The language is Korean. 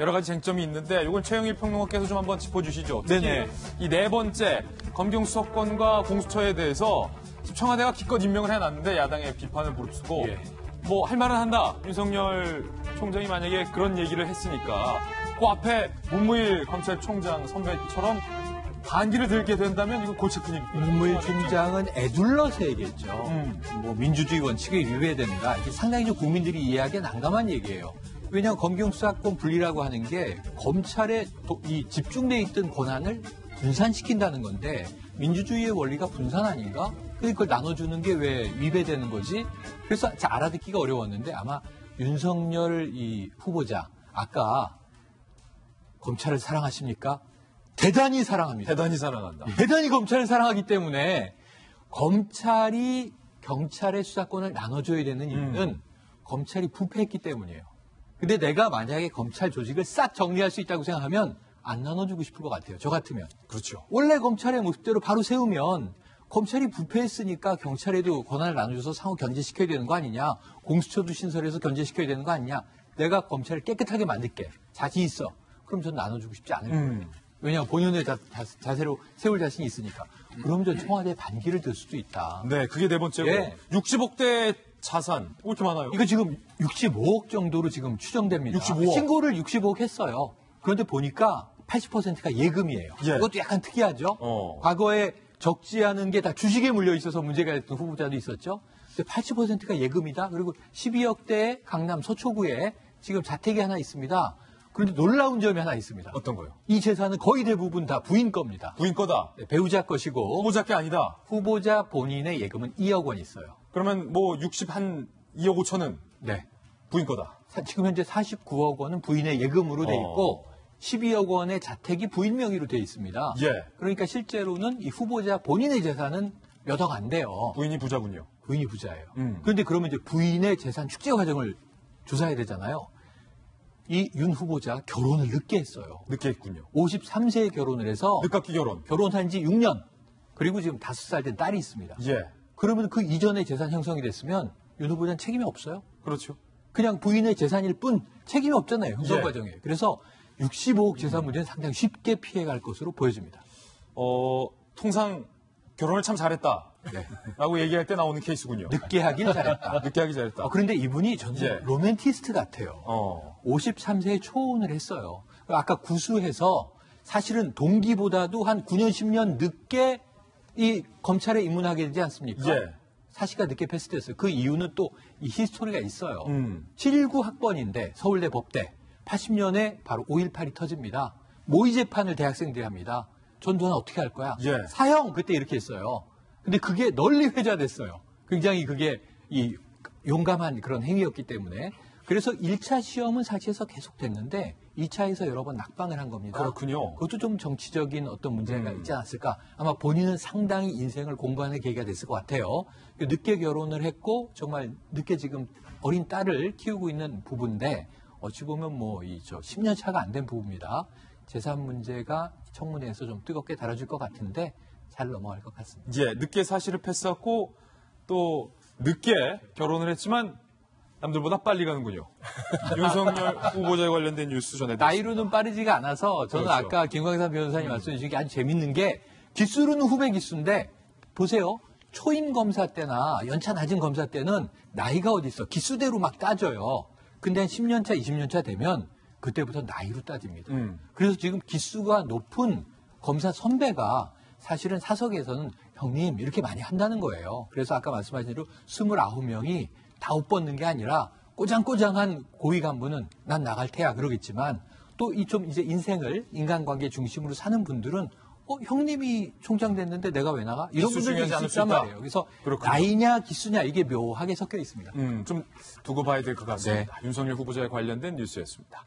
여러 가지 쟁점이 있는데 이건 최영일 평론가께서 좀 한번 짚어주시죠. 특히 네네. 이 네 번째 검경 수사권과 공수처에 대해서 청와대가 기껏 임명을 해놨는데 야당의 비판을 무릅쓰고 뭐 할 말은 한다. 윤석열 총장이 만약에 그런 얘기를 했으니까 그 앞에 문무일 검찰총장 선배처럼 반기를 들게 된다면 이거 골치 큰 일이죠. 문무일 총장은 애둘러서 얘기했죠. 뭐 민주주의 원칙에 위배된다. 이게 상당히 좀 국민들이 이해하기에 난감한 얘기예요. 왜냐하면 검경 수사권 분리라고 하는 게 검찰에 이 집중돼 있던 권한을 분산시킨다는 건데 민주주의의 원리가 분산 아닌가? 그걸 나눠주는 게 왜 위배되는 거지? 그래서 알아듣기가 어려웠는데 아마 윤석열 이 후보자 아까 검찰을 사랑하십니까? 대단히 사랑합니다. 대단히 사랑한다. 대단히 검찰을 사랑하기 때문에 검찰이 경찰의 수사권을 나눠줘야 되는 이유는 검찰이 부패했기 때문이에요. 근데 내가 만약에 검찰 조직을 싹 정리할 수 있다고 생각하면 안 나눠주고 싶을 것 같아요. 저 같으면. 그렇죠. 원래 검찰의 모습대로 바로 세우면 검찰이 부패했으니까 경찰에도 권한을 나눠줘서 상호 견제시켜야 되는 거 아니냐. 공수처도 신설해서 견제시켜야 되는 거 아니냐. 내가 검찰을 깨끗하게 만들게. 자신 있어. 그럼 전 나눠주고 싶지 않을 거예요. 왜냐하면 본연의 자세로 세울 자신이 있으니까. 그럼 전 청와대에 반기를 들 수도 있다. 네, 그게 네 번째고. 예. 60억대 자산. 왜 이렇게 많아요? 이거 지금 65억 정도로 지금 추정됩니다. 65억. 신고를 65억 했어요. 그런데 보니까 80%가 예금이에요. 예. 이것도 약간 특이하죠. 과거에 적지 않은 게 다 주식에 물려 있어서 문제가 됐던 후보자도 있었죠. 근데 80%가 예금이다. 그리고 12억대의 강남 서초구에 지금 자택이 하나 있습니다. 그런데 놀라운 점이 하나 있습니다. 어떤 거요? 이 재산은 거의 대부분 다 부인 겁니다. 부인 거다. 네, 배우자 것이고 후보자 게 아니다. 후보자 본인의 예금은 2억 원 있어요. 그러면 뭐 2억 5천은 네. 부인 거다. 지금 현재 49억 원은 부인의 예금으로 돼 있고 12억 원의 자택이 부인 명의로 돼 있습니다. 예. 그러니까 실제로는 이 후보자 본인의 재산은 몇 억 안 돼요. 부인이 부자군요. 부인이 부자예요. 그런데 그러면 이제 부인의 재산 축제 과정을 조사해야 되잖아요. 이 윤 후보자 결혼을 늦게 했어요. 늦게 했군요. 53세에 결혼을 해서 늦깎이 결혼. 결혼한 지 6년. 그리고 지금 5살 된 딸이 있습니다. 예. 그러면 그 이전에 재산 형성이 됐으면 윤 후보자는 책임이 없어요. 그렇죠. 그냥 부인의 재산일 뿐 책임이 없잖아요. 형성 예. 과정에. 그래서 65억 재산 문제는 상당히 쉽게 피해갈 것으로 보여집니다. 통상 결혼을 참 잘했다. 네. 라고 얘기할 때 나오는 케이스군요. 늦게 하긴 잘했다. 늦게 하기 잘했다. 그런데 이분이 저는 예. 로맨티스트 같아요. 53세에 초혼을 했어요. 아까 구수해서 사실은 동기보다도 한 9년, 10년 늦게 이 검찰에 입문하게 되지 않습니까? 예. 사시가 늦게 패스됐어요. 그 이유는 또 이 히스토리가 있어요. 719 학번인데 서울대 법대 80년에 바로 5.18이 터집니다. 모의 재판을 대학생들이 합니다. 전두환 어떻게 할 거야? 예. 사형 그때 이렇게 했어요. 근데 그게 널리 회자됐어요. 굉장히 그게 이 용감한 그런 행위였기 때문에. 그래서 1차 시험은 사실에서 계속됐는데 2차에서 여러 번 낙방을 한 겁니다. 그렇군요. 그것도 좀 정치적인 어떤 문제가 있지 않았을까. 아마 본인은 상당히 인생을 공부하는 계기가 됐을 것 같아요. 늦게 결혼을 했고 정말 늦게 지금 어린 딸을 키우고 있는 부부인데 어찌 보면 뭐 10년 차가 안 된 부부입니다. 재산 문제가 청문회에서 좀 뜨겁게 다뤄질 것 같은데 잘 넘어갈 것 같습니다. 예, 늦게 사실을 패스하고 또 늦게 결혼을 했지만 남들보다 빨리 가는군요. 윤석열 후보자에 관련된 뉴스 전해드렸습니다. 나이로는 빠르지가 않아서 저는 그렇죠. 아까 김광삼 변호사님 말씀해 주신 게 아주 재밌는 게 기수로는 후배 기수인데 보세요. 초임 검사 때나 연차 낮은 검사 때는 나이가 어디 있어. 기수대로 막 따져요. 근데 한 10년 차, 20년 차 되면 그때부터 나이로 따집니다. 그래서 지금 기수가 높은 검사 선배가 사실은 사석에서는 형님 이렇게 많이 한다는 거예요. 그래서 아까 말씀하신 대로 29명이 다 옷 벗는 게 아니라 꼬장꼬장한 고위 간부는 난 나갈 테야 그러겠지만 또 이 좀 이제 인생을 인간관계 중심으로 사는 분들은 형님이 총장 됐는데 내가 왜 나가? 이런 기수 분들도 중요하지 않을 수 있단 있다. 말이에요. 그래서 그렇군요. 나이냐 기수냐 이게 묘하게 섞여 있습니다. 좀 두고 봐야 될 것 같습니다. 윤석열 후보자에 관련된 뉴스였습니다.